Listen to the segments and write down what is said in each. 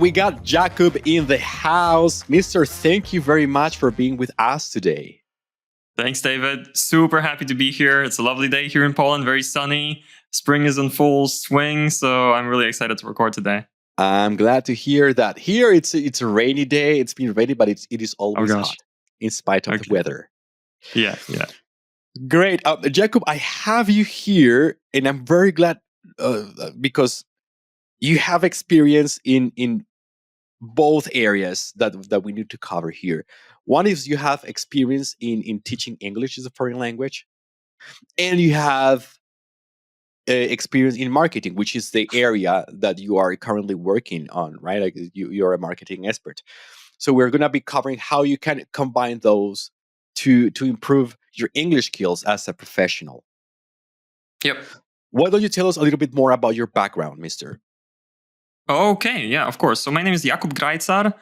we got Jakub in the house. Mister, thank you very much for being with us today. Thanks, David. Super happy to be here. It's a lovely day here in Poland, very sunny. Spring is in full swing, so I'm really excited to record today. I'm glad to hear that. Here, it's a rainy day. It's been rainy, but it is always hot in spite of the weather. Yeah. Great. Jakub, I have you here, and I'm very glad because you have experience in both areas that we need to cover here. One is you have experience in teaching English as a foreign language, and you have experience in marketing, which is the area that you are currently working on, right? Like you're a marketing expert. So we're going to be covering how you can combine those to improve your English skills as a professional. Yep. Why don't you tell us a little bit more about your background, mister? Okay, yeah, of course. So my name is Jakub Grajcar.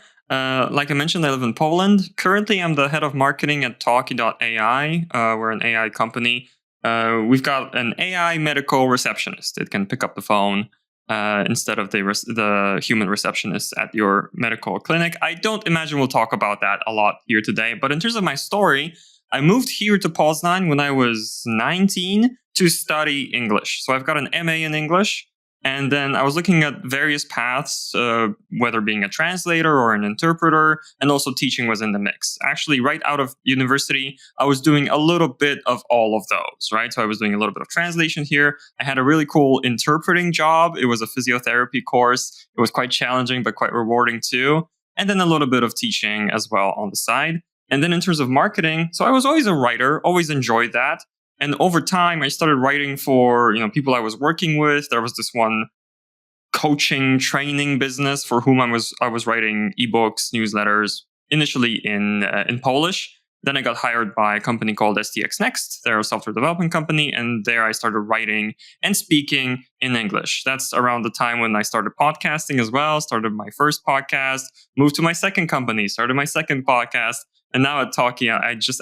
Like I mentioned, I live in Poland. Currently, I'm the head of marketing at Talkie.ai. We're an AI company. We've got an AI medical receptionist. It can pick up the phone instead of the human receptionist at your medical clinic. I don't imagine we'll talk about that a lot here today. But in terms of my story, I moved here to Poznan when I was 19 to study English. So I've got an MA in English. And then I was looking at various paths, whether being a translator or an interpreter, and also teaching was in the mix. Actually, right out of university, I was doing a little bit of all of those, right? So I was doing a little bit of translation here. I had a really cool interpreting job. It was a physiotherapy course. It was quite challenging, but quite rewarding too. And then a little bit of teaching as well on the side. And then in terms of marketing, so I was always a writer, always enjoyed that. And over time, I started writing for people I was working with. There was this one coaching training business for whom I was writing ebooks, newsletters, initially in Polish. Then I got hired by a company called STX Next. They're a software development company, and there I started writing and speaking in English. That's around the time when I started podcasting as well. Started my first podcast, moved to my second company, started my second podcast. And now at Talkie, I just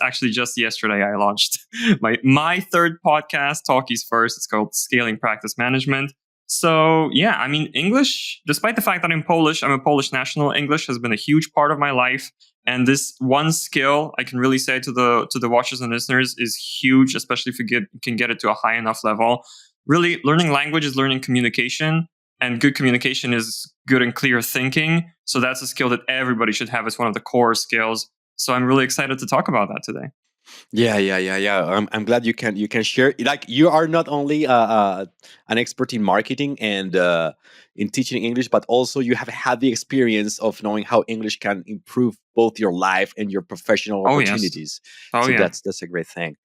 yesterday I launched my third podcast, Talkie's first. It's called Scaling Practice Management. So yeah, I mean, English, despite the fact that I'm Polish, I'm a Polish national. English has been a huge part of my life. And this one skill I can really say to the watchers and listeners is huge, especially if you can get it to a high enough level. Really, learning language is learning communication. And good communication is good and clear thinking. So that's a skill that everybody should have. It's one of the core skills. So I'm really excited to talk about that today. Yeah. I'm glad you can share. Like, you are not only an expert in marketing and in teaching English, but also you have had the experience of knowing how English can improve both your life and your professional opportunities. Yes. That's a great thing.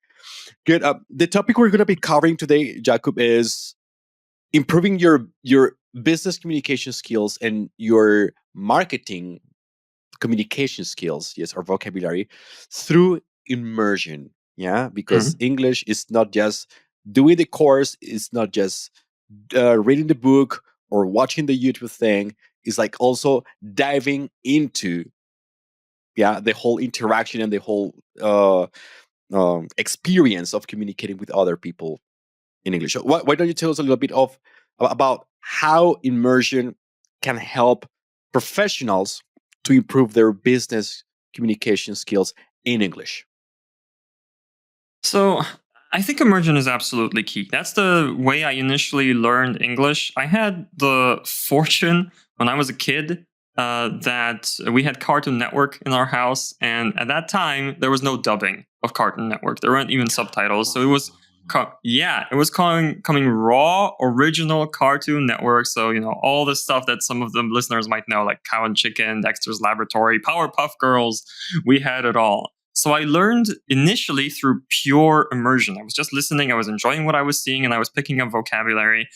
Good. The topic we're going to be covering today, Jakub, is improving your business communication skills and your marketing communication skills, yes, or vocabulary through immersion. Yeah, because English is not just doing the course, it's not just reading the book or watching the YouTube thing. It's like also diving into the whole interaction and the whole experience of communicating with other people in English. So why don't you tell us a little bit about how immersion can help professionals to improve their business communication skills in English? So I think immersion is absolutely key. That's the way I initially learned English. I had the fortune when I was a kid that we had Cartoon Network in our house. And at that time, there was no dubbing of Cartoon Network. There weren't even subtitles. So it was coming raw, original Cartoon Network. So, all the stuff that some of the listeners might know, like Cow and Chicken, Dexter's Laboratory, Powerpuff Girls, we had it all. So I learned initially through pure immersion. I was just listening, I was enjoying what I was seeing, and I was picking up vocabulary.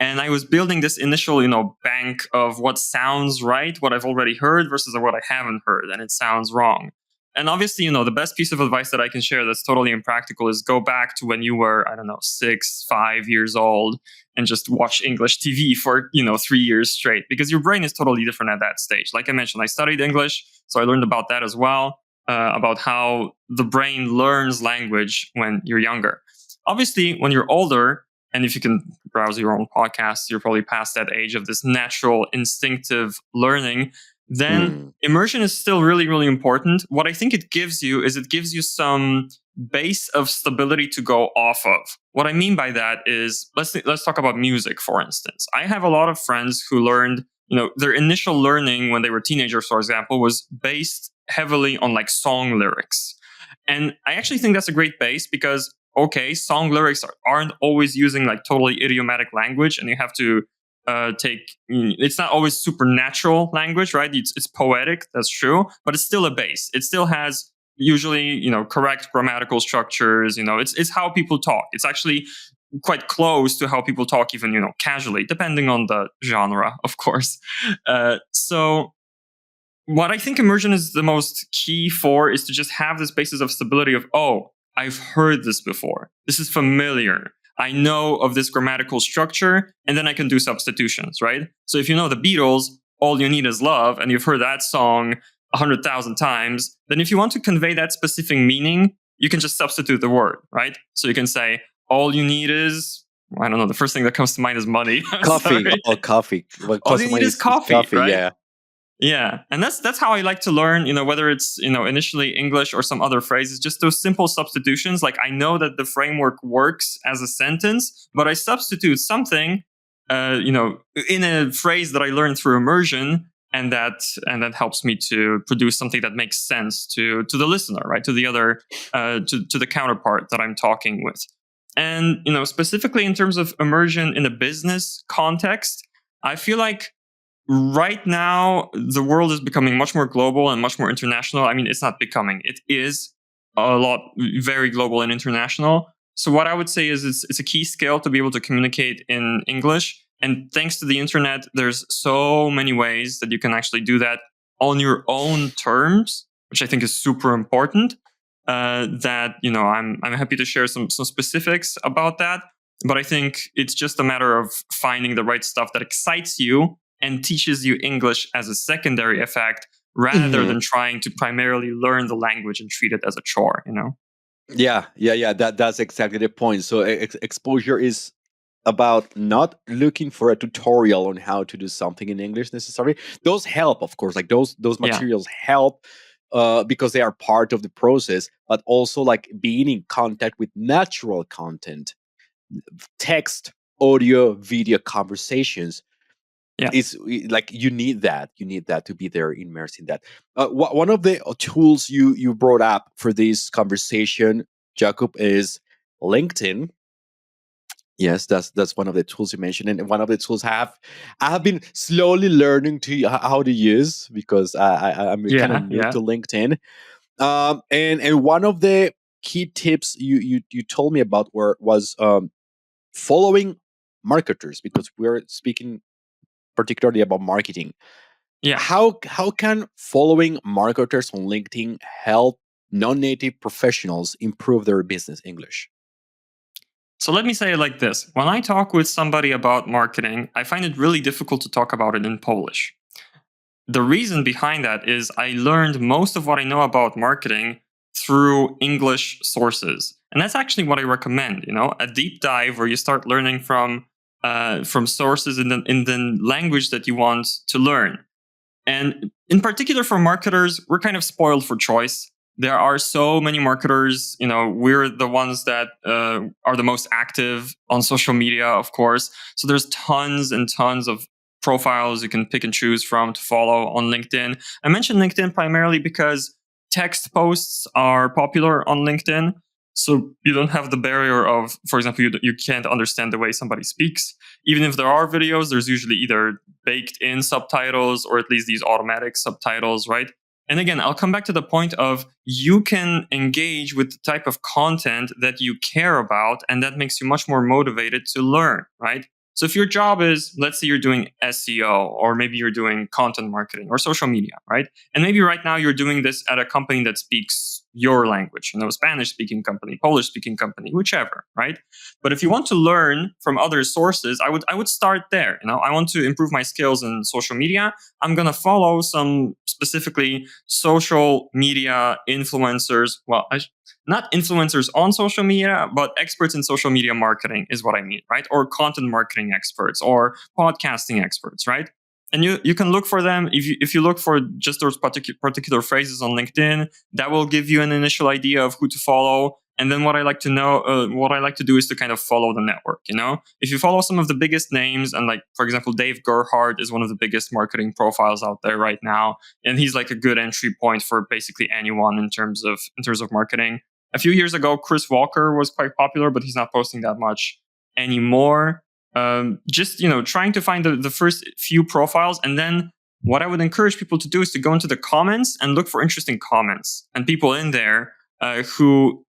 And I was building this initial, bank of what sounds right, what I've already heard versus what I haven't heard, and it sounds wrong. And obviously, the best piece of advice that I can share that's totally impractical is go back to when you were, 6, 5 years old and just watch English TV for, 3 years straight, because your brain is totally different at that stage. Like I mentioned, I studied English, so I learned about that as well, about how the brain learns language when you're younger. Obviously, when you're older, and if you can browse your own podcasts, you're probably past that age of this natural, instinctive learning, then Mm. immersion is still really, really important. What I think it gives you is it gives you some base of stability to go off of. What I mean by that is let's talk about music, for instance. I have a lot of friends who learned, their initial learning when they were teenagers, for example, was based heavily on like song lyrics. And I actually think that's a great base because, okay, song lyrics aren't always using like totally idiomatic language, and you have to it's not always supernatural language, right? It's poetic, that's true, but it's still a base. It still has usually, correct grammatical structures. It's how people talk. It's actually quite close to how people talk, even, casually, depending on the genre, of course. So what I think immersion is the most key for is to just have this basis of stability of, oh, I've heard this before. This is familiar. I know of this grammatical structure, and then I can do substitutions, right? So if you know the Beatles, All You Need Is Love, and you've heard that song 100,000 times, then if you want to convey that specific meaning, you can just substitute the word, right? So you can say, all you need is, I don't know, the first thing that comes to mind is money. Coffee. Sorry. Oh, coffee. What All comes you to need mind is is coffee, coffee. right? Yeah. Yeah, and that's how I like to learn, whether it's, initially English or some other phrases, just those simple substitutions. Like, I know that the framework works as a sentence, but I substitute something, in a phrase that I learned through immersion, and that helps me to produce something that makes sense to the listener, right? To the other, to the counterpart that I'm talking with. And, specifically in terms of immersion in a business context, I feel like right now the world is becoming much more global and much more international. I mean, it's not becoming, it is a lot, very global and international. So what I would say is it's a key skill to be able to communicate in English. And thanks to the internet, there's so many ways that you can actually do that on your own terms, which I think is super important. That, I'm happy to share some specifics about that. But I think it's just a matter of finding the right stuff that excites you and teaches you English as a secondary effect, rather Mhm. than trying to primarily learn the language and treat it as a chore. Yeah. That's exactly the point. So exposure is about not looking for a tutorial on how to do something in English necessarily. Those help, of course. Like those Yeah, materials help because they are part of the process. But also like being in contact with natural content, text, audio, video conversations yeah, is like you need that to be there immersed in that. One of the tools you brought up for this conversation, Jakub, is LinkedIn. Yes, that's one of the tools you mentioned, and one of the tools I have been slowly learning to how to use, because I'm kind of yeah, new yeah, to LinkedIn. And one of the key tips you told me about was following marketers, because we're speaking particularly about marketing. yeah. How can following marketers on LinkedIn help non-native professionals improve their business English? So let me say it like this. When I talk with somebody about marketing, I find it really difficult to talk about it in Polish. The reason behind that is I learned most of what I know about marketing through English sources. And that's actually what I recommend, a deep dive where you start learning from sources in the language that you want to learn. And in particular for marketers, we're kind of spoiled for choice. There are so many marketers. We're the ones that are the most active on social media, of course. So there's tons and tons of profiles you can pick and choose from to follow on LinkedIn. I mentioned LinkedIn primarily because text posts are popular on LinkedIn. So you don't have the barrier of, for example, you can't understand the way somebody speaks. Even if there are videos, there's usually either baked in subtitles or at least these automatic subtitles, right? And again, I'll come back to the point of you can engage with the type of content that you care about, and that makes you much more motivated to learn, right? So if your job is, let's say you're doing SEO, or maybe you're doing content marketing or social media, right? And maybe right now you're doing this at a company that speaks your language, Spanish speaking company, Polish speaking company, whichever, right? But if you want to learn from other sources, I would start there. I want to improve my skills in social media. I'm going to follow some specifically social media influencers. Well, not influencers on social media, but experts in social media marketing is what I mean, right? Or content marketing experts or podcasting experts, right? And you can look for them. If you look for just those particular phrases on LinkedIn, that will give you an initial idea of who to follow. And then what I like to do is to kind of follow the network. If you follow some of the biggest names, and like for example, Dave Gerhardt is one of the biggest marketing profiles out there right now, and he's like a good entry point for basically anyone in terms of marketing. A few years ago, Chris Walker was quite popular, but he's not posting that much anymore. Just trying to find the first few profiles, and then what I would encourage people to do is to go into the comments and look for interesting comments and people in there who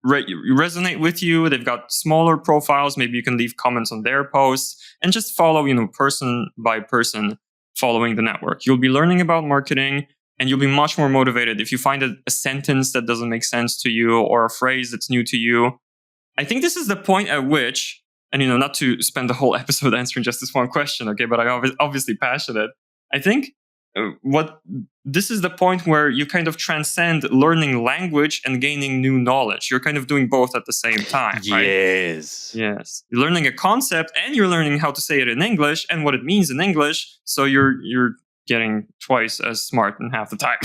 resonate with you. They've got smaller profiles. Maybe you can leave comments on their posts and just follow, person by person, following the network. You'll be learning about marketing, and you'll be much more motivated if you find a sentence that doesn't make sense to you or a phrase that's new to you. I think this is the point at which, and not to spend the whole episode answering just this one question, okay, but I'm obviously passionate. I think this is the point where you kind of transcend learning language and gaining new knowledge. You're kind of doing both at the same time, right? Yes. Yes. You're learning a concept and you're learning how to say it in English and what it means in English. So you're getting twice as smart in half the time.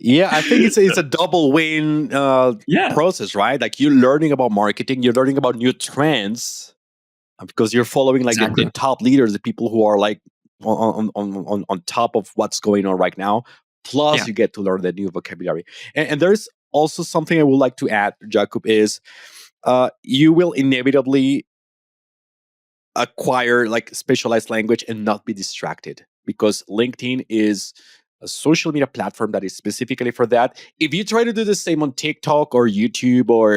Yeah, I think it's a double win process, right? Like you're learning about marketing, you're learning about new trends because you're following like the top leaders, the people who are like on top of what's going on right now. Plus, you get to learn the new vocabulary. And there's also something I would like to add, Jakub, is you will inevitably acquire like specialized language and not be distracted, because LinkedIn is a social media platform that is specifically for that. If you try to do the same on TikTok or YouTube or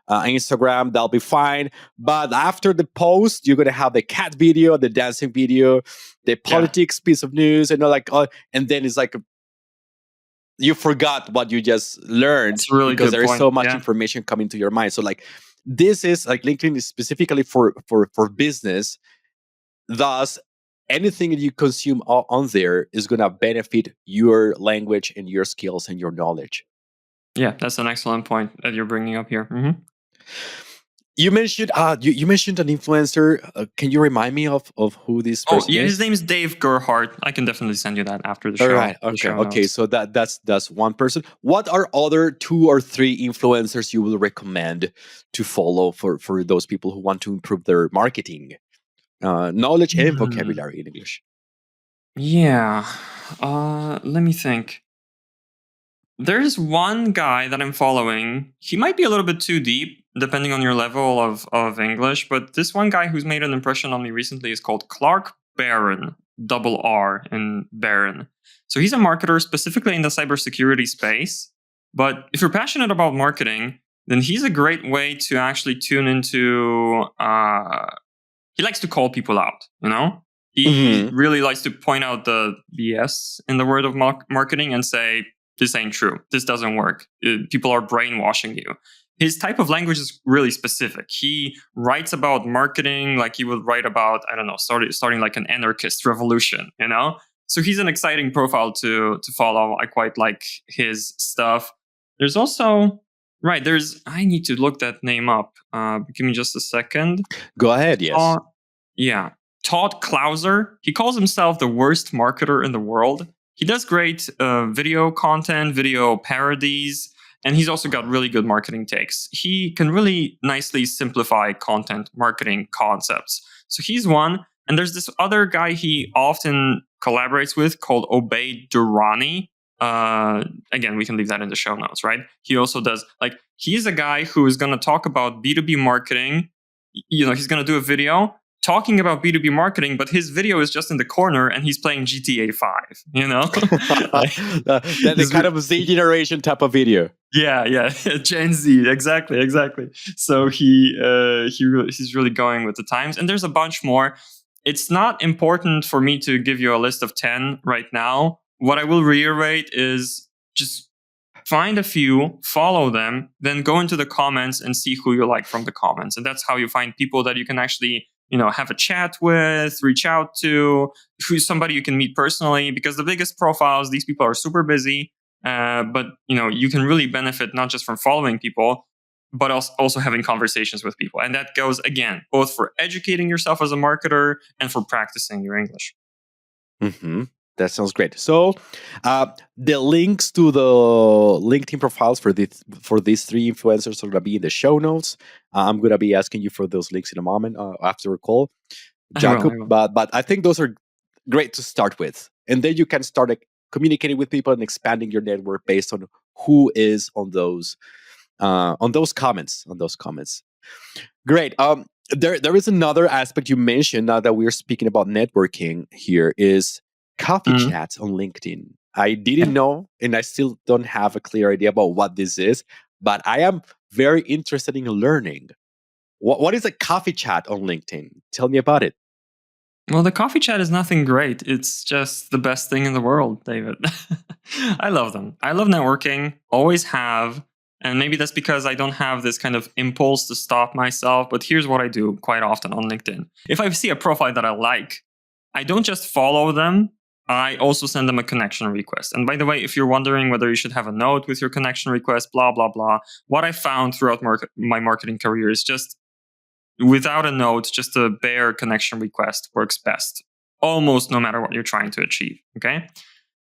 Instagram, that'll be fine. But after the post, you're going to have the cat video, the dancing video, the politics piece of news, and and then it's like you forgot what you just learned because there is so much information coming to your mind. So like this is like LinkedIn is specifically for business. Thus, anything that you consume on there is going to benefit your language and your skills and your knowledge. Yeah, that's an excellent point that you're bringing up here. Mm-hmm. You mentioned you mentioned an influencer. Can you remind me of who this person is? His name is Dave Gerhardt. I can definitely send you that after the show. All right. Okay. So that's one person. What are other 2 or 3 influencers you will recommend to follow for those people who want to improve their marketing knowledge and vocabulary in English? Yeah. Let me think. There's one guy that I'm following. He might be a little bit too deep, depending on your level of English. But this one guy who's made an impression on me recently is called Clark Barron, double R in Barron. So he's a marketer specifically in the cybersecurity space. But if you're passionate about marketing, then he's a great way to actually tune into... he likes to call people out, He really likes to point out the BS in the world of marketing and say, this ain't true. This doesn't work. People are brainwashing you. His type of language is really specific. He writes about marketing like he would write about, I don't know, starting like an anarchist revolution, So he's an exciting profile to follow. I quite like his stuff. There's also, I need to look that name up. Give me just a second. Go ahead, yes. Yeah. Todd Clouser. He calls himself the worst marketer in the world. He does great video content, video parodies, and he's also got really good marketing takes. He can really nicely simplify content marketing concepts. So he's one. And there's this other guy he often collaborates with called Obey Durrani. Again, we can leave that in the show notes, right? He also does, he's a guy who is going to talk about B2B marketing. He's going to do a video talking about B2B marketing, but his video is just in the corner and he's playing GTA 5, That's kind of a Z generation type of video. Yeah. Gen Z, exactly. So he's really going with the times. And there's a bunch more. It's not important for me to give you a list of 10 right now. What I will reiterate is just find a few, follow them, then go into the comments and see who you like from the comments. And that's how you find people that you can actually, have a chat with, reach out to, who's somebody you can meet personally, because the biggest profiles, these people are super busy. But you can really benefit not just from following people, but also having conversations with people. And that goes, again, both for educating yourself as a marketer and for practicing your English. Mm-hmm. That sounds great. So, the links to the LinkedIn profiles for these three influencers are gonna be in the show notes. I'm gonna be asking you for those links in a moment after a call, I will. Jakub. But I think those are great to start with, and then you can start communicating with people and expanding your network based on who is on those comments. Great. There is another aspect you mentioned now that we're speaking about networking here is coffee Mhm. chats on LinkedIn. I Yeah. didn't know, and I still don't have a clear idea about what this is, but I am very interested in learning. What is a coffee chat on LinkedIn? Tell me about it. Well, the coffee chat is nothing great. It's just the best thing in the world, David. I love them. I love networking, always have. And maybe that's because I don't have this kind of impulse to stop myself. But here's what I do quite often on LinkedIn. If I see a profile that I like, I don't just follow them, I also send them a connection request. And by the way, if you're wondering whether you should have a note with your connection request, blah, blah, blah, what I found throughout my marketing career is just without a note, just a bare connection request works best, almost no matter what you're trying to achieve. Okay.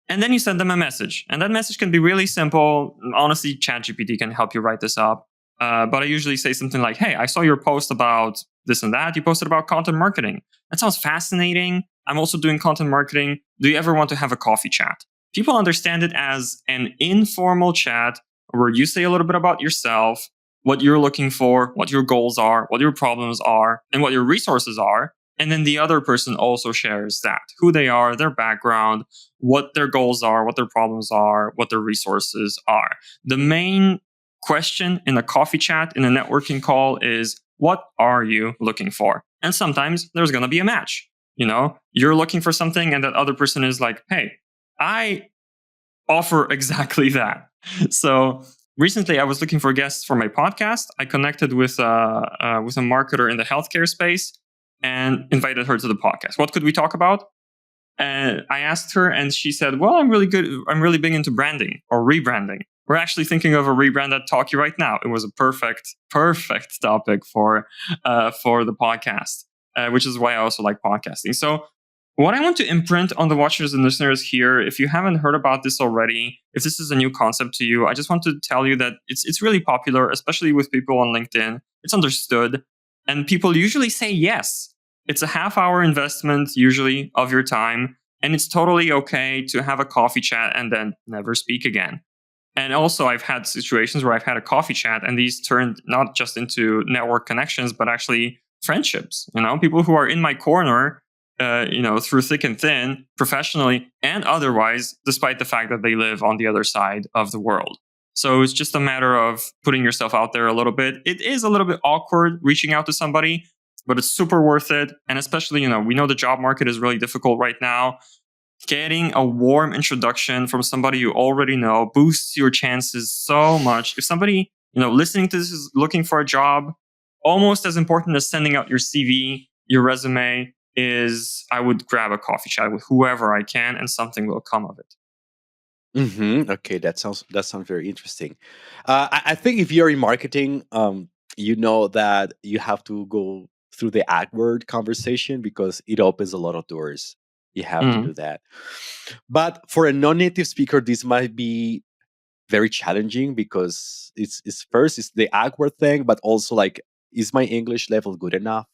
And then you send them a message. And that message can be really simple. Honestly, ChatGPT can help you write this up. But I usually say something like, hey, I saw your post about this and that. You posted about content marketing. That sounds fascinating. I'm also doing content marketing. Do you ever want to have a coffee chat? People understand it as an informal chat where you say a little bit about yourself, what you're looking for, what your goals are, what your problems are, and what your resources are. And then the other person also shares that, who they are, their background, what their goals are, what their problems are, what their resources are. The main question in a coffee chat, in a networking call is, what are you looking for? And sometimes there's going to be a match. You're looking for something and that other person is like, hey, I offer exactly that. So recently I was looking for guests for my podcast. I connected with a marketer in the healthcare space and invited her to the podcast. What could we talk about? And I asked her, and she said, "Well, I'm really good. I'm really big into branding or rebranding. We're actually thinking of a rebrand at Talkie right now." It was a perfect topic for the podcast, which is why I also like podcasting. So, what I want to imprint on the watchers and listeners here, if you haven't heard about this already, if this is a new concept to you, I just want to tell you that it's really popular, especially with people on LinkedIn. It's understood, and people usually say yes. It's a half-hour investment, usually, of your time, and it's totally okay to have a coffee chat and then never speak again. And also, I've had situations where I've had a coffee chat, and these turned not just into network connections, but actually friendships. People who are in my corner, through thick and thin, professionally and otherwise, despite the fact that they live on the other side of the world. So it's just a matter of putting yourself out there a little bit. It is a little bit awkward reaching out to somebody, but it's super worth it. And especially, we know the job market is really difficult right now. Getting a warm introduction from somebody you already know boosts your chances so much. If somebody, listening to this is looking for a job, almost as important as sending out your CV, your resume is, I would grab a coffee chat with whoever I can and something will come of it. Okay, that sounds very interesting. I think if you're in marketing, you know that you have to go through the AdWord conversation because it opens a lot of doors. You have to do Mhm. that. But for a non-native speaker, this might be very challenging because it's first it's the awkward thing, but also like, is my English level good enough?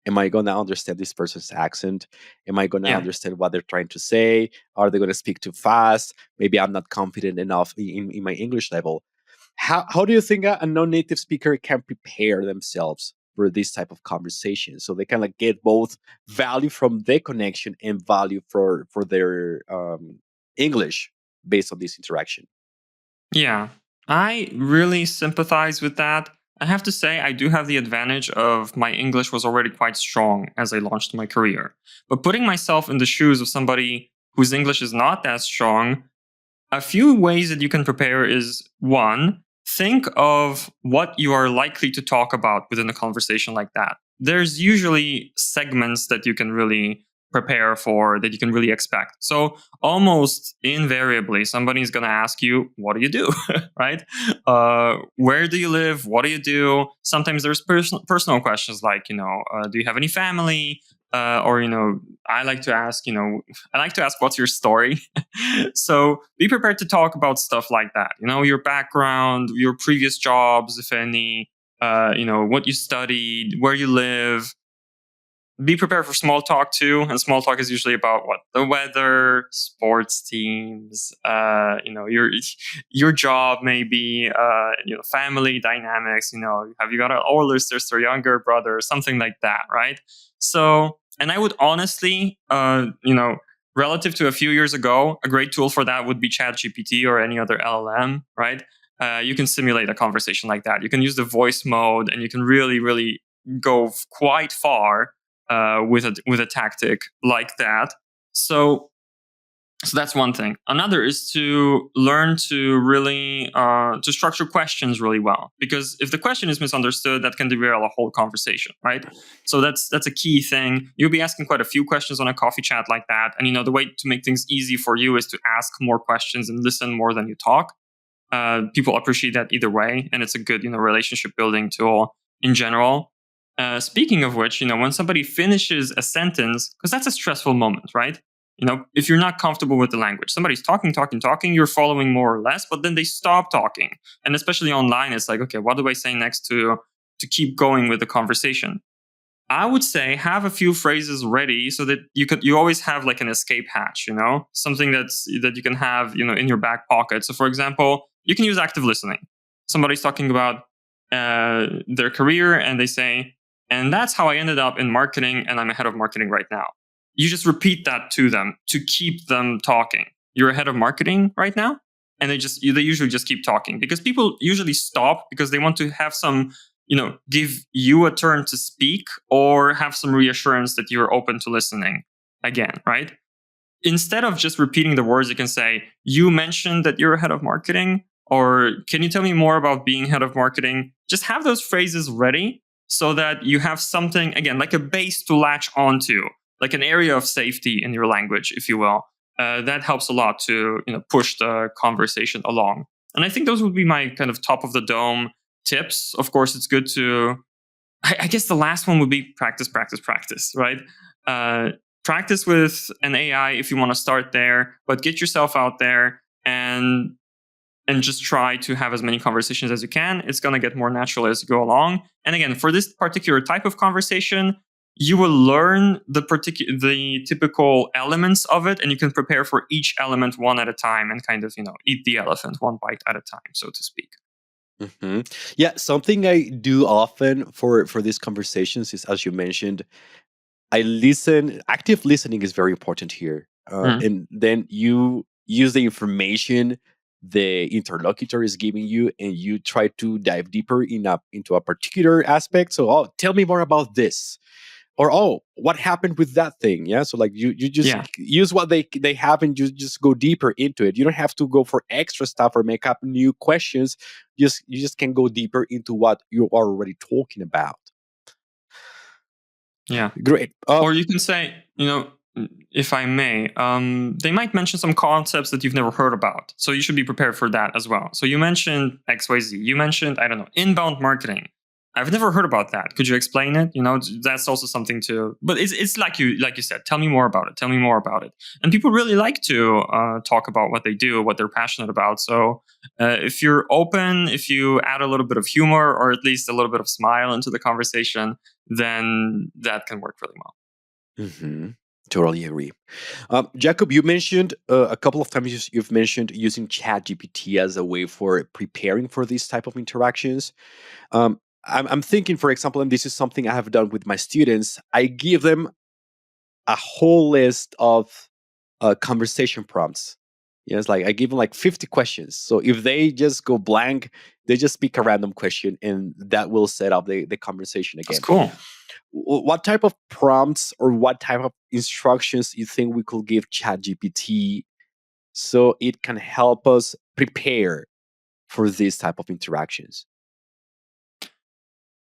Am I gonna understand this person's accent? Am I gonna Yeah. understand what they're trying to say? Are they gonna speak too fast? Maybe I'm not confident enough in my English level. How do you think a non-native speaker can prepare themselves for this type of conversation so they can like get both value from their connection and value for their English based on this interaction? Yeah, I really sympathize with that. I have to say, I do have the advantage of my English was already quite strong as I launched my career. But putting myself in the shoes of somebody whose English is not that strong, A few ways that you can prepare is one, think of what you are likely to talk about within a conversation like that. There's usually segments that you can really prepare for, that you can really expect. So almost invariably, somebody's going to ask you, what do you do? Right? Where do you live? What do you do? Sometimes there's personal questions like, do you have any family? Or, I like to ask, what's your story? So be prepared to talk about stuff like that. Your background, your previous jobs, if any, what you studied, where you live. Be prepared for small talk too, and small talk is usually about what the weather, sports teams, your job, maybe, family dynamics. Have you got an older sister, younger brother, something like that, right? So, and I would honestly, relative to a few years ago, a great tool for that would be ChatGPT or any other LLM, right? You can simulate a conversation like that. You can use the voice mode, and you can really, really go quite far with a tactic like that. So that's one thing. Another is to learn to really to structure questions really well, because if the question is misunderstood, that can derail a whole conversation, right? So that's a key thing. You'll be asking quite a few questions on a coffee chat like that, and the way to make things easy for you is to ask more questions and listen more than you talk. People appreciate that either way, and it's a good relationship building tool in general. Speaking of which, when somebody finishes a sentence, because that's a stressful moment, right? If you're not comfortable with the language, somebody's talking, talking, talking, you're following more or less, but then they stop talking. And especially online, it's like, okay, what do I say next to keep going with the conversation? I would say have a few phrases ready so that you always have like an escape hatch, something that you can have, in your back pocket. So for example, you can use active listening. Somebody's talking about their career and they say, and that's how I ended up in marketing and I'm a head of marketing right now. You just repeat that to them to keep them talking. You're a head of marketing right now? And they usually just keep talking, because people usually stop because they want to have some, give you a turn to speak or have some reassurance that you're open to listening again, right? Instead of just repeating the words, you can say, you mentioned that you're a head of marketing, or can you tell me more about being head of marketing? Just have those phrases ready so that you have something, again, like a base to latch onto, like an area of safety in your language, if you will. That helps a lot to push the conversation along. And I think those would be my kind of top of the dome tips. Of course, it's good to, I guess the last one would be practice, practice, practice, right? Practice with an AI if you want to start there, but get yourself out there and just try to have as many conversations as you can. It's going to get more natural as you go along. And again, for this particular type of conversation, you will learn the typical elements of it, and you can prepare for each element one at a time and kind of eat the elephant one bite at a time, so to speak. Mm-hmm. Yeah, something I do often for these conversations is, as you mentioned, I listen. Active listening is very important here, and then you use the information the interlocutor is giving you, and you try to dive deeper into a particular aspect. So, oh, tell me more about this, or oh, what happened with that thing? Yeah, so like you just Yeah. use what they have, and you just go deeper into it. You don't have to go for extra stuff or make up new questions. You just can go deeper into what you are already talking about. Yeah. Great. Or you can say, if I may, they might mention some concepts that you've never heard about. So you should be prepared for that as well. So you mentioned XYZ. You mentioned, I don't know, inbound marketing. I've never heard about that. Could you explain it? That's also something to. But it's like you said. Tell me more about it. Tell me more about it. And people really like to talk about what they do, what they're passionate about. So if you're open, if you add a little bit of humor or at least a little bit of smile into the conversation, then that can work really well. Mm-hmm. Totally agree. Jacob, you mentioned a couple of times you've mentioned using ChatGPT as a way for preparing for these type of interactions. I'm thinking, for example, and this is something I have done with my students. I give them a whole list of conversation prompts. Yes, like I give them like 50 questions. So if they just go blank, they just pick a random question, and that will set up the conversation That's again. cool. What type of prompts or what type of instructions you think we could give ChatGPT so it can help us prepare for these type of interactions?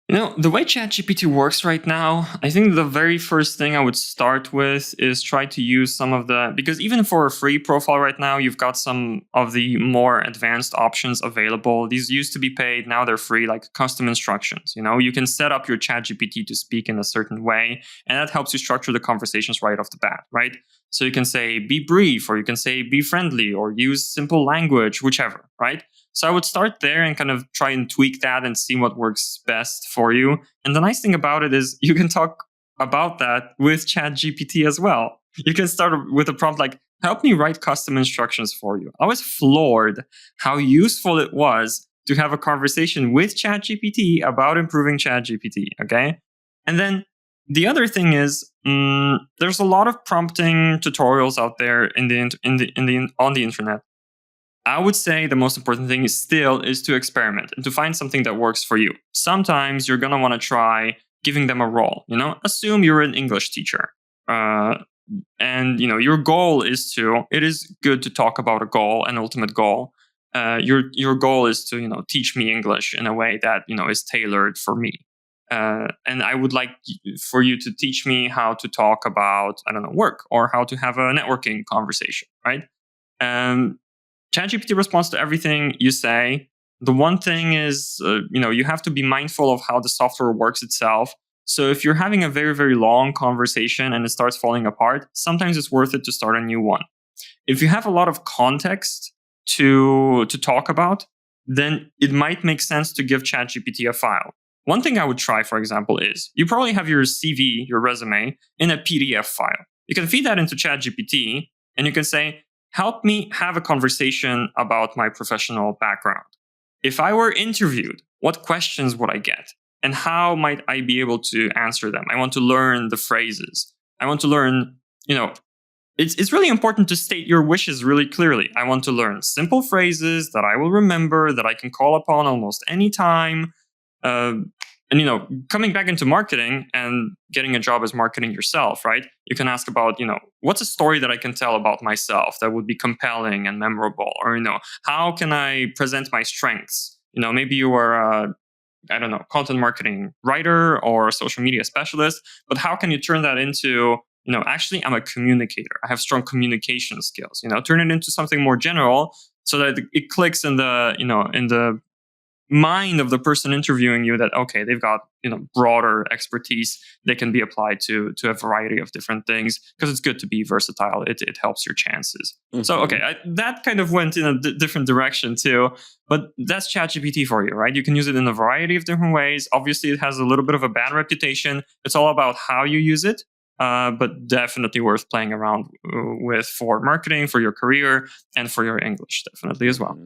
The way ChatGPT works right now, I think the very first thing I would start with is try to use some of because even for a free profile right now, you've got some of the more advanced options available. These used to be paid, now they're free, like custom instructions. You can set up your ChatGPT to speak in a certain way, and that helps you structure the conversations right off the bat, right? So you can say, be brief, or you can say, be friendly, or use simple language, whichever, right? So I would start there and kind of try and tweak that and see what works best for you. And the nice thing about it is you can talk about that with ChatGPT as well. You can start with a prompt like, help me write custom instructions for you. I was floored how useful it was to have a conversation with ChatGPT about improving ChatGPT. Okay. And then the other thing is, there's a lot of prompting tutorials out there on the internet. I would say the most important thing is to experiment and to find something that works for you. Sometimes you're going to want to try giving them a role. Assume you're an English teacher. And your goal it is good to talk about a goal, an ultimate goal. Your goal is to teach me English in a way that is tailored for me. And I would like for you to teach me how to talk about, I don't know, work, or how to have a networking conversation, right? ChatGPT responds to everything you say. The one thing is, you have to be mindful of how the software works itself. So if you're having a very, very long conversation and it starts falling apart, sometimes it's worth it to start a new one. If you have a lot of context to talk about, then it might make sense to give ChatGPT a file. One thing I would try, for example, is you probably have your CV, your resume, in a PDF file. You can feed that into ChatGPT and you can say, help me have a conversation about my professional background. If I were interviewed, what questions would I get? And how might I be able to answer them? I want to learn the phrases. I want to learn, it's really important to state your wishes really clearly. I want to learn simple phrases that I will remember, that I can call upon almost any time. And coming back into marketing and getting a job as marketing yourself, right? You can ask about, what's a story that I can tell about myself that would be compelling and memorable? Or, how can I present my strengths? Maybe you are I don't know, content marketing writer or a social media specialist, but how can you turn that into, actually I'm a communicator. I have strong communication skills, turn it into something more general so that it clicks in the mind of the person interviewing you that, okay, they've got broader expertise. They can be applied to a variety of different things, because it's good to be versatile. It helps your chances. So okay, that kind of went in a different direction too, but that's ChatGPT for you, right? You can use it in a variety of different ways. Obviously it has a little bit of a bad reputation. It's all about how you use it, but definitely worth playing around with for marketing, for your career, and for your English, definitely as well.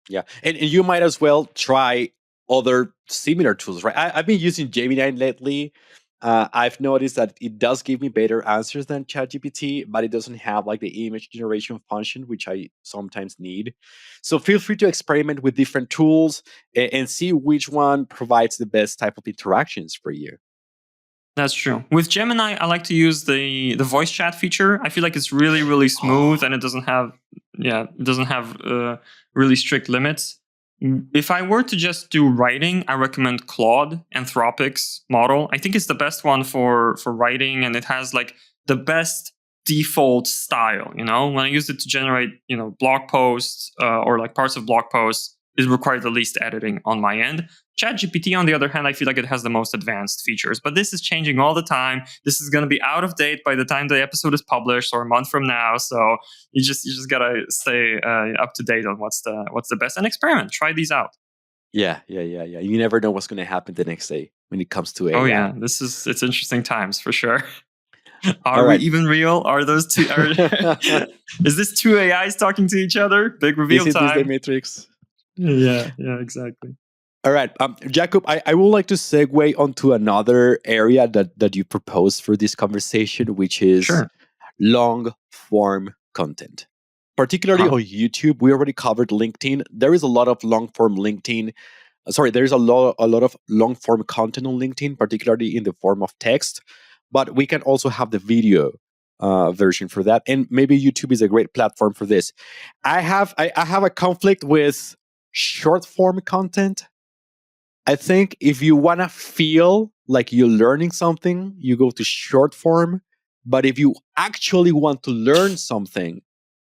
Yeah, and you might as well try other similar tools, right? I've been using Gemini lately. I've noticed that it does give me better answers than ChatGPT, but it doesn't have like the image generation function, which I sometimes need. So feel free to experiment with different tools and see which one provides the best type of interactions for you. That's true. With Gemini, I like to use the voice chat feature. I feel like it's really, really smooth, and it doesn't have really strict limits. If I were to just do writing, I recommend Claude, Anthropic's model. I think it's the best one for writing, and it has like the best default style. When I use it to generate blog posts or like parts of blog posts, it requires the least editing on my end. ChatGPT, on the other hand, I feel like it has the most advanced features, but this is changing all the time. This is going to be out of date by the time the episode is published, or a month from now. So you just gotta stay up to date on what's the best, and experiment. Try these out. Yeah. You never know what's going to happen the next day when it comes to AI. Oh yeah, it's interesting times for sure. All Are we right. even real? Are those two? Is this two AIs talking to each other? Big reveal Is time. the Matrix? Yeah, exactly. All right, Jakub, I would like to segue onto another area that you proposed for this conversation, which is Sure. long form content. Particularly on YouTube, we already covered LinkedIn. There is a lot of long form LinkedIn. There is a lot of long form content on LinkedIn, particularly in the form of text. But we can also have the video version for that, and maybe YouTube is a great platform for this. I have a conflict with short form content. I think if you want to feel like you're learning something, you go to short form. But if you actually want to learn something,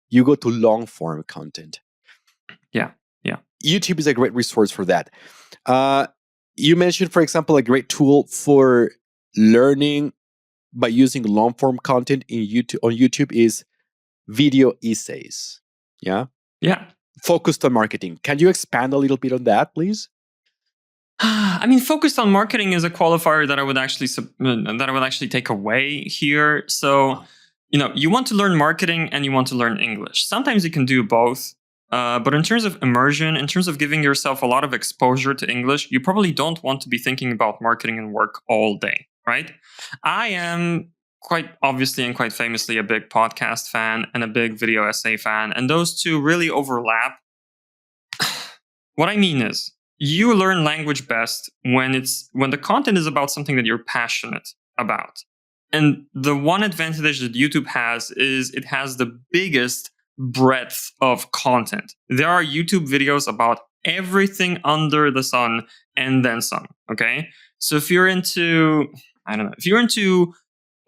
you go to long form content. Yeah. Yeah. YouTube is a great resource for that. Uh, you mentioned, for example, a great tool for learning by using long form content in YouTube on YouTube is video essays. Yeah. Yeah. Focused on marketing. Can you expand a little bit on that, please? I mean, focused on marketing is a qualifier that I would actually take away here. So, you want to learn marketing and you want to learn English. Sometimes you can do both. But in terms of immersion, in terms of giving yourself a lot of exposure to English, you probably don't want to be thinking about marketing and work all day, right? I am quite obviously and quite famously a big podcast fan and a big video essay fan, and those two really overlap. What I mean is, you learn language best when the content is about something that you're passionate about. And the one advantage that YouTube has is it has the biggest breadth of content. There are YouTube videos about everything under the sun and then some, okay? So if you're into, I don't know, if you're into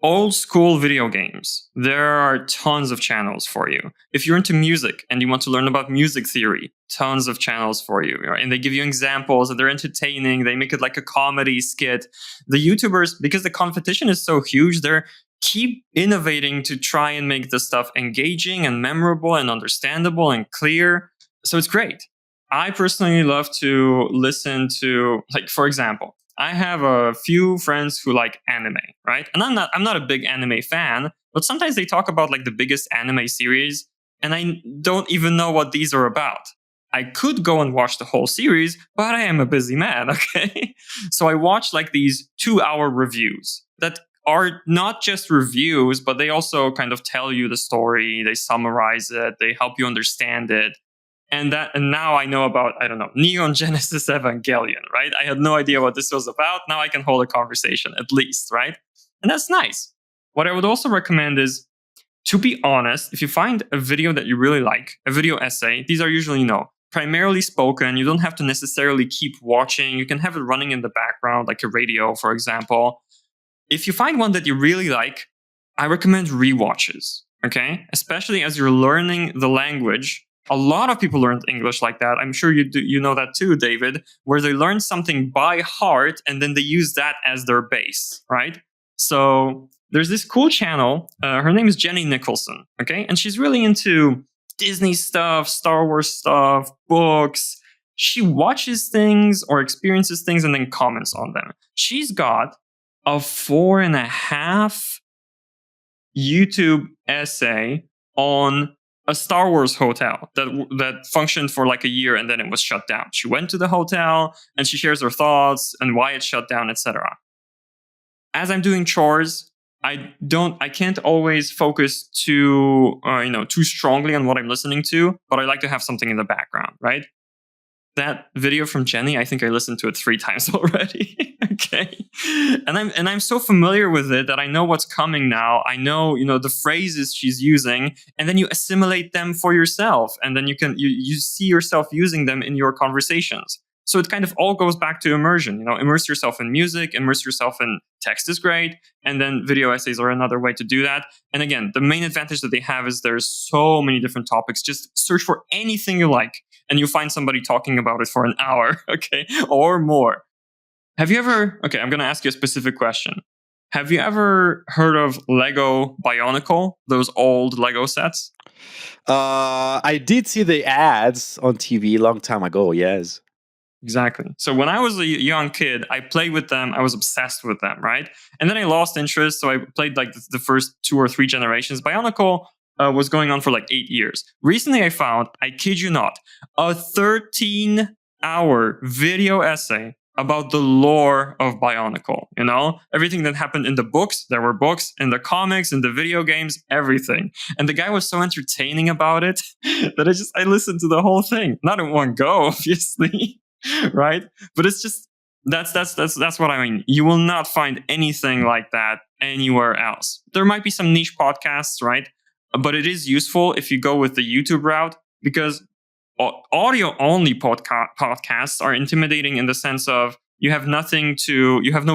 old school video games, there are tons of channels for you. If you're into music and you want to learn about music theory, tons of channels for you. Right? And they give you examples and they're entertaining. They make it like a comedy skit. The YouTubers, because the competition is so huge, they're keep innovating to try and make this stuff engaging and memorable and understandable and clear. So it's great. I personally love to listen to, like, for example, I have a few friends who like anime, right? And I'm not a big anime fan, but sometimes they talk about like the biggest anime series, and I don't even know what these are about. I could go and watch the whole series, but I am a busy man, okay? So I watch like these 2-hour reviews that are not just reviews, but they also kind of tell you the story, they summarize it, they help you understand it. And now I know about, I don't know, Neon Genesis Evangelion, right? I had no idea what this was about. Now I can hold a conversation at least, right? And that's nice. What I would also recommend is, to be honest, if you find a video that you really like, a video essay, these are usually, primarily spoken. You don't have to necessarily keep watching. You can have it running in the background, like a radio, for example. If you find one that you really like, I recommend rewatches, okay? Especially as you're learning the language. A lot of people learned English like that. I'm sure you know that too, David, where they learn something by heart and then they use that as their base, right? So there's this cool channel. Her name is Jenny Nicholson, okay? And she's really into Disney stuff, Star Wars stuff, books. She watches things or experiences things and then comments on them. She's got a 4.5 YouTube essay on a Star Wars hotel that functioned for like a year and then it was shut down. She went to the hotel and she shares her thoughts and why it shut down, etc. As I'm doing chores, I can't always focus too strongly on what I'm listening to, but I like to have something in the background, right? That video from Jenny, I think I listened to it 3 times already. Okay. And I'm so familiar with it that I know what's coming now. I know, the phrases she's using, and then you assimilate them for yourself. And then you see yourself using them in your conversations. So it kind of all goes back to immersion. Immerse yourself in music, immerse yourself in text is great. And then video essays are another way to do that. And again, the main advantage that they have is there's so many different topics. Just search for anything you like and you find somebody talking about it for an hour, okay, or more. Have you ever, okay, I'm going to ask you a specific question. Have you ever heard of Lego Bionicle, those old Lego sets? I did see the ads on TV a long time ago, yes. Exactly. So when I was a young kid, I played with them. I was obsessed with them, right? And then I lost interest. So I played like the first 2 or 3 generations. Bionicle was going on for like 8 years. Recently, I found, I kid you not, a 13-hour video essay about the lore of Bionicle. Everything that happened in the books, there were books, in the comics, in the video games, everything. And the guy was so entertaining about it that I listened to the whole thing. Not in one go, obviously. Right? But it's just, That's what I mean. You will not find anything like that anywhere else. There might be some niche podcasts, right? But it is useful if you go with the YouTube route, because audio only podcasts are intimidating in the sense of you have no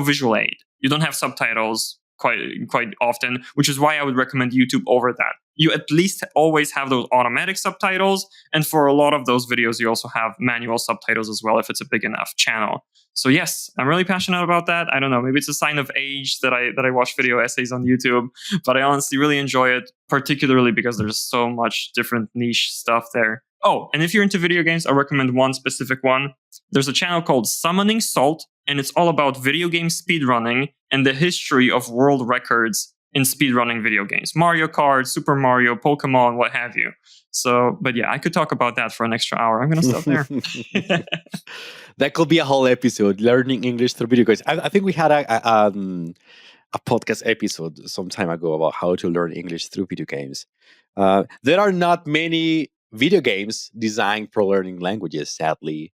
visual aid. You don't have subtitles quite often, which is why I would recommend YouTube over that. You at least always have those automatic subtitles, and for a lot of those videos, you also have manual subtitles as well if it's a big enough channel. So yes, I'm really passionate about that. I don't know, maybe it's a sign of age that I watch video essays on YouTube, but I honestly really enjoy it, particularly because there's so much different niche stuff there. Oh, and if you're into video games, I recommend one specific one. There's a channel called Summoning Salt, and it's all about video game speedrunning and the history of world records in speedrunning video games. Mario Kart, Super Mario, Pokemon, what have you. So, but yeah, I could talk about that for an extra hour. I'm going to stop there. That could be a whole episode, learning English through video games. I think we had a podcast episode some time ago about how to learn English through video games. There are not many video games designed for learning languages, sadly.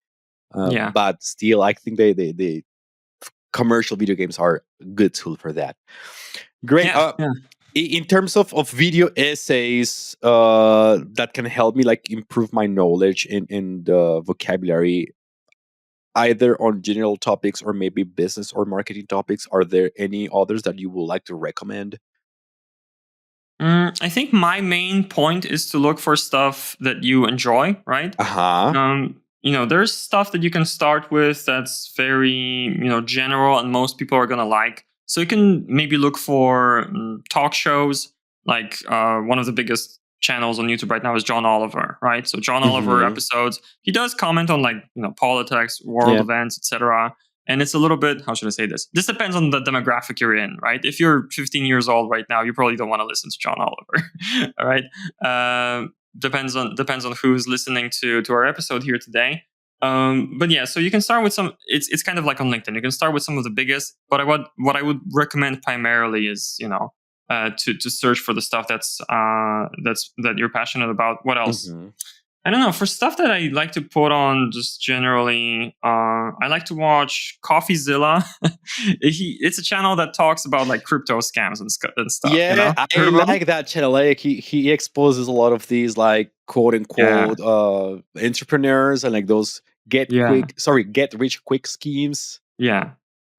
Yeah. But still, I think the commercial video games are a good tool for that. Great. Yeah, In terms of video essays that can help me like improve my knowledge in the vocabulary, either on general topics or maybe business or marketing topics, are there any others that you would like to recommend? I think my main point is to look for stuff that you enjoy, right? There's stuff that you can start with that's very, general and most people are going to like. So you can maybe look for talk shows, like one of the biggest channels on YouTube right now is John Oliver, right? So John Oliver episodes, he does comment on like, politics, world events, etc. And it's a little bit, how should I say this? This depends on the demographic you're in, right? If you're 15 years old right now, you probably don't want to listen to John Oliver, all right? Depends on who's listening to our episode here today. But yeah, so you can start with some. It's kind of like on LinkedIn. You can start with some of the biggest. But what I would recommend primarily is to search for the stuff that you're passionate about. What else? I don't know. For stuff that I like to put on, just generally, I like to watch CoffeeZilla. It's a channel that talks about like crypto scams and stuff. Yeah, I like that channel. Like he exposes a lot of these like quote unquote entrepreneurs and like those get rich quick schemes. Yeah,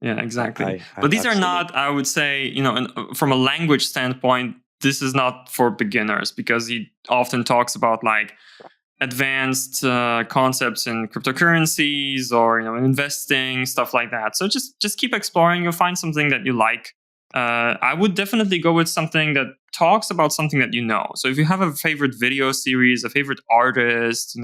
exactly. But these are not, I would say, from a language standpoint, this is not for beginners, because he often talks about like advanced concepts in cryptocurrencies or investing, stuff like that. So just keep exploring. You'll find something that you like. I would definitely go with something that talks about something that you know. So if you have a favorite video series, a favorite artist,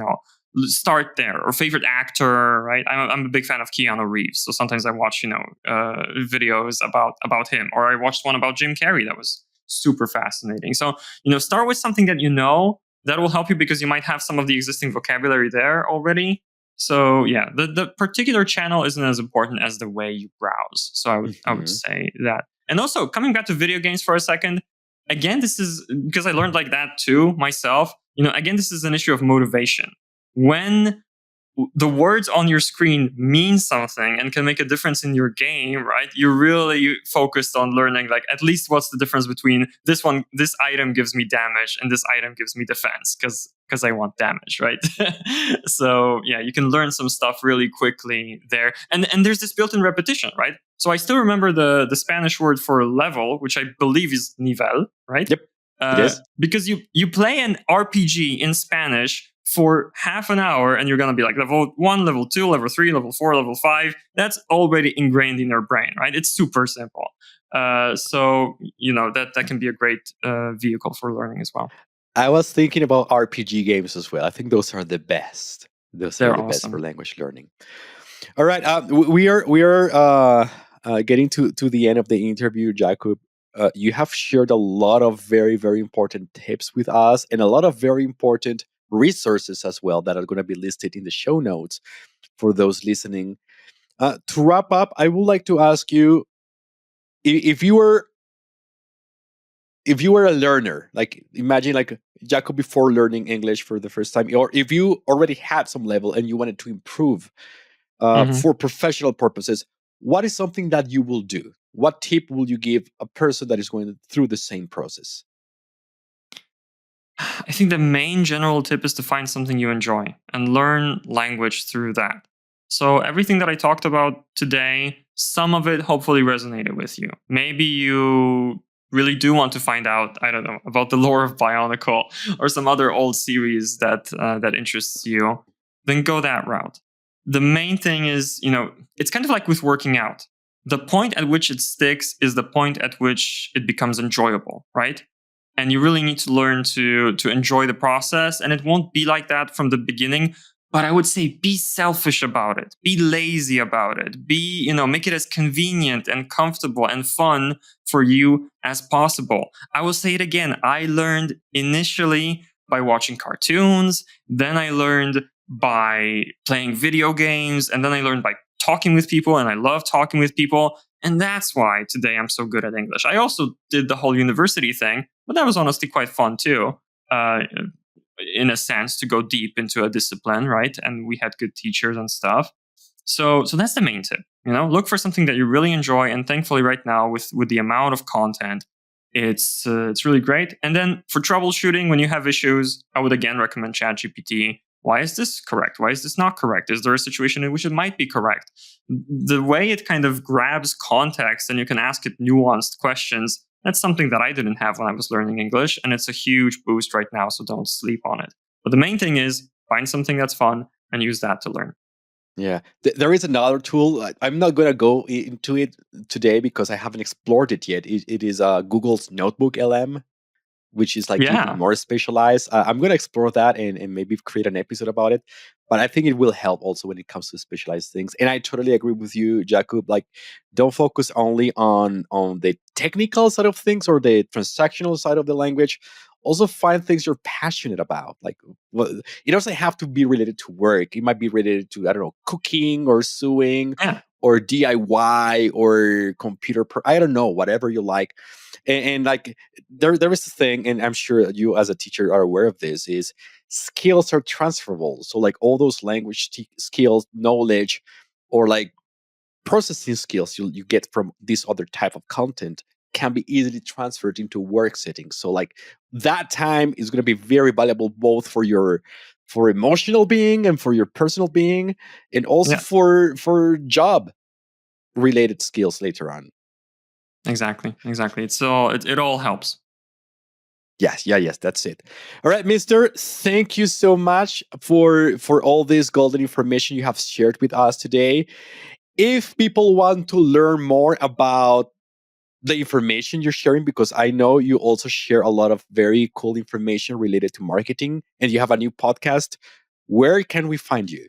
start there, or favorite actor, right? I'm a big fan of Keanu Reeves, so sometimes I watch videos about him, or I watched one about Jim Carrey that was super fascinating. So start with something that you know. That will help you because you might have some of the existing vocabulary there already. So yeah, the particular channel isn't as important as the way you browse. So I would say that. And also, coming back to video games for a second, again, this is because I learned like that too myself. Again, this is an issue of motivation. When the words on your screen mean something and can make a difference in your game, right? You're really focused on learning, like, at least what's the difference between this item gives me damage and this item gives me defense, because I want damage, right? So yeah, you can learn some stuff really quickly there. And there's this built-in repetition, right? So I still remember the Spanish word for level, which I believe is nivel, right? Yep, it is. Because you play an RPG in Spanish for half an hour and you're going to be like level 1, level 2, level 3, level 4, level 5. That's already ingrained in your brain, right? It's super simple. So that can be a great vehicle for learning as well. I was thinking about RPG games as well. I think those are the best. They're the best for language learning. All right, we are getting to the end of the interview, Jakub. You have shared a lot of very, very important tips with us, and a lot of very important resources as well that are going to be listed in the show notes for those listening. To wrap up, I would like to ask you, if you were a learner, like imagine like Jakub before learning English for the first time, or if you already had some level and you wanted to improve, Mhm. for professional purposes, what is something that you will do? What tip will you give a person that is going through the same process? I think the main general tip is to find something you enjoy and learn language through that. So, everything that I talked about today, some of it hopefully resonated with you. Maybe you really do want to find out, I don't know, about the lore of Bionicle or some other old series that interests you. Then go that route. The main thing is, it's kind of like with working out. The point at which it sticks is the point at which it becomes enjoyable, right? And you really need to learn to enjoy the process, and it won't be like that from the beginning. But I would say be selfish about it, be lazy about it, make it as convenient and comfortable and fun for you as possible. I will say it again, I learned initially by watching cartoons, then I learned by playing video games, and then I learned by talking with people, and I love talking with people. And that's why today I'm so good at English. I also did the whole university thing, but that was honestly quite fun too, uh, in a sense, to go deep into a discipline, right? And we had good teachers and stuff. So that's the main tip. Look for something that you really enjoy, and thankfully, right now with the amount of content, it's really great. And then for troubleshooting, when you have issues, I would again recommend ChatGPT. Why is this correct? Why is this not correct? Is there a situation in which it might be correct? The way it kind of grabs context and you can ask it nuanced questions, that's something that I didn't have when I was learning English, and it's a huge boost right now, so don't sleep on it. But the main thing is find something that's fun and use that to learn. Yeah, there is another tool. I'm not going to go into it today because I haven't explored it yet. It is Google's Notebook LM, which is like even Yeah. more specialized. I'm going to explore that and maybe create an episode about it. But I think it will help also when it comes to specialized things. And I totally agree with you, Jakub. Like, don't focus only on the technical side of things or the transactional side of the language. Also, find things you're passionate about. Like, well, it doesn't have to be related to work. It might be related to, I don't know, cooking or sewing Yeah. or DIY or computer. I don't know, whatever you like. And like, there is a thing, and I'm sure you as a teacher are aware of this, is skills are transferable. So like all those language skills, knowledge, or like processing skills you get from this other type of content can be easily transferred into work settings. So like that time is going to be very valuable both for emotional being and for your personal being, and also Yeah. for job related skills later on. Exactly. It all helps. Yes, yes, that's it. All right, Mister. Thank you so much for all this golden information you have shared with us today. If people want to learn more about the information you're sharing, because I know you also share a lot of very cool information related to marketing, and you have a new podcast, where can we find you?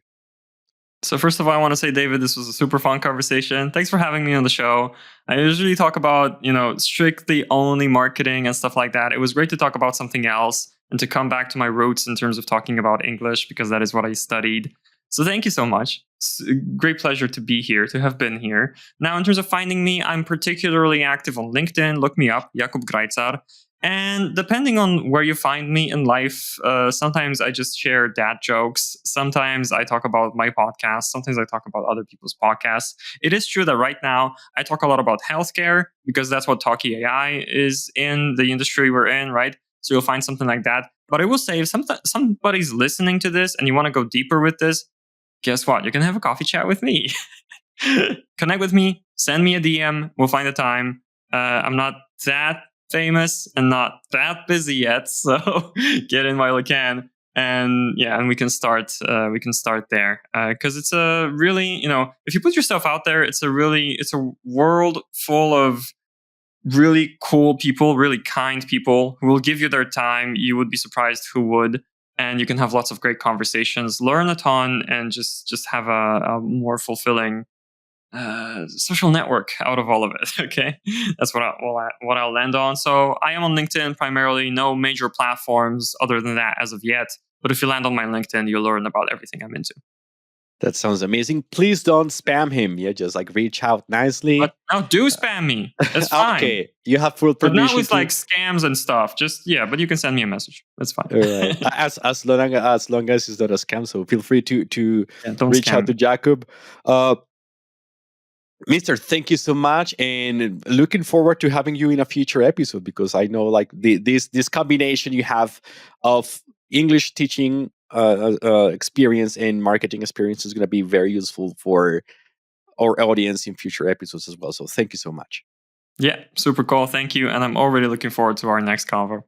So first of all, I want to say, David, this was a super fun conversation. Thanks for having me on the show. I usually talk about, strictly only marketing and stuff like that. It was great to talk about something else and to come back to my roots in terms of talking about English, because that is what I studied. So thank you so much. It's a great pleasure to be here, to have been here. Now, in terms of finding me, I'm particularly active on LinkedIn. Look me up, Jakub Grajcar. And depending on where you find me in life, sometimes I just share dad jokes. Sometimes I talk about my podcast. Sometimes I talk about other people's podcasts. It is true that right now I talk a lot about healthcare because that's what Talkie AI is in the industry we're in, right? So you'll find something like that. But I will say, if somebody's listening to this and you want to go deeper with this, guess what? You can have a coffee chat with me. Connect with me, send me a DM. We'll find a time. I'm not that famous and not that busy yet, so get in while you can. And yeah, and we can start. We can start there because it's a really, if you put yourself out there, it's a world full of really cool people, really kind people who will give you their time. You would be surprised who would. And you can have lots of great conversations, learn a ton, and just have a more fulfilling social network out of all of it. Okay, that's what I'll land on. So I am on LinkedIn primarily. No major platforms other than that as of yet. But if you land on my LinkedIn, you'll learn about everything I'm into. That sounds amazing. Please don't spam him. Yeah, just like reach out nicely. But now do spam me. That's fine. Okay, you have full But not permission with to. like scams and stuff. Just yeah, but you can send me a message. That's fine. All right, as long as it's not a scam, so feel free to Yeah, don't reach out scam. to Jakub. Uh, Mister, thank you so much, and looking forward to having you in a future episode because I know like this combination you have of English teaching experience and marketing experience is going to be very useful for our audience in future episodes as well. So thank you so much. Yeah, super cool. Thank you. And I'm already looking forward to our next convo.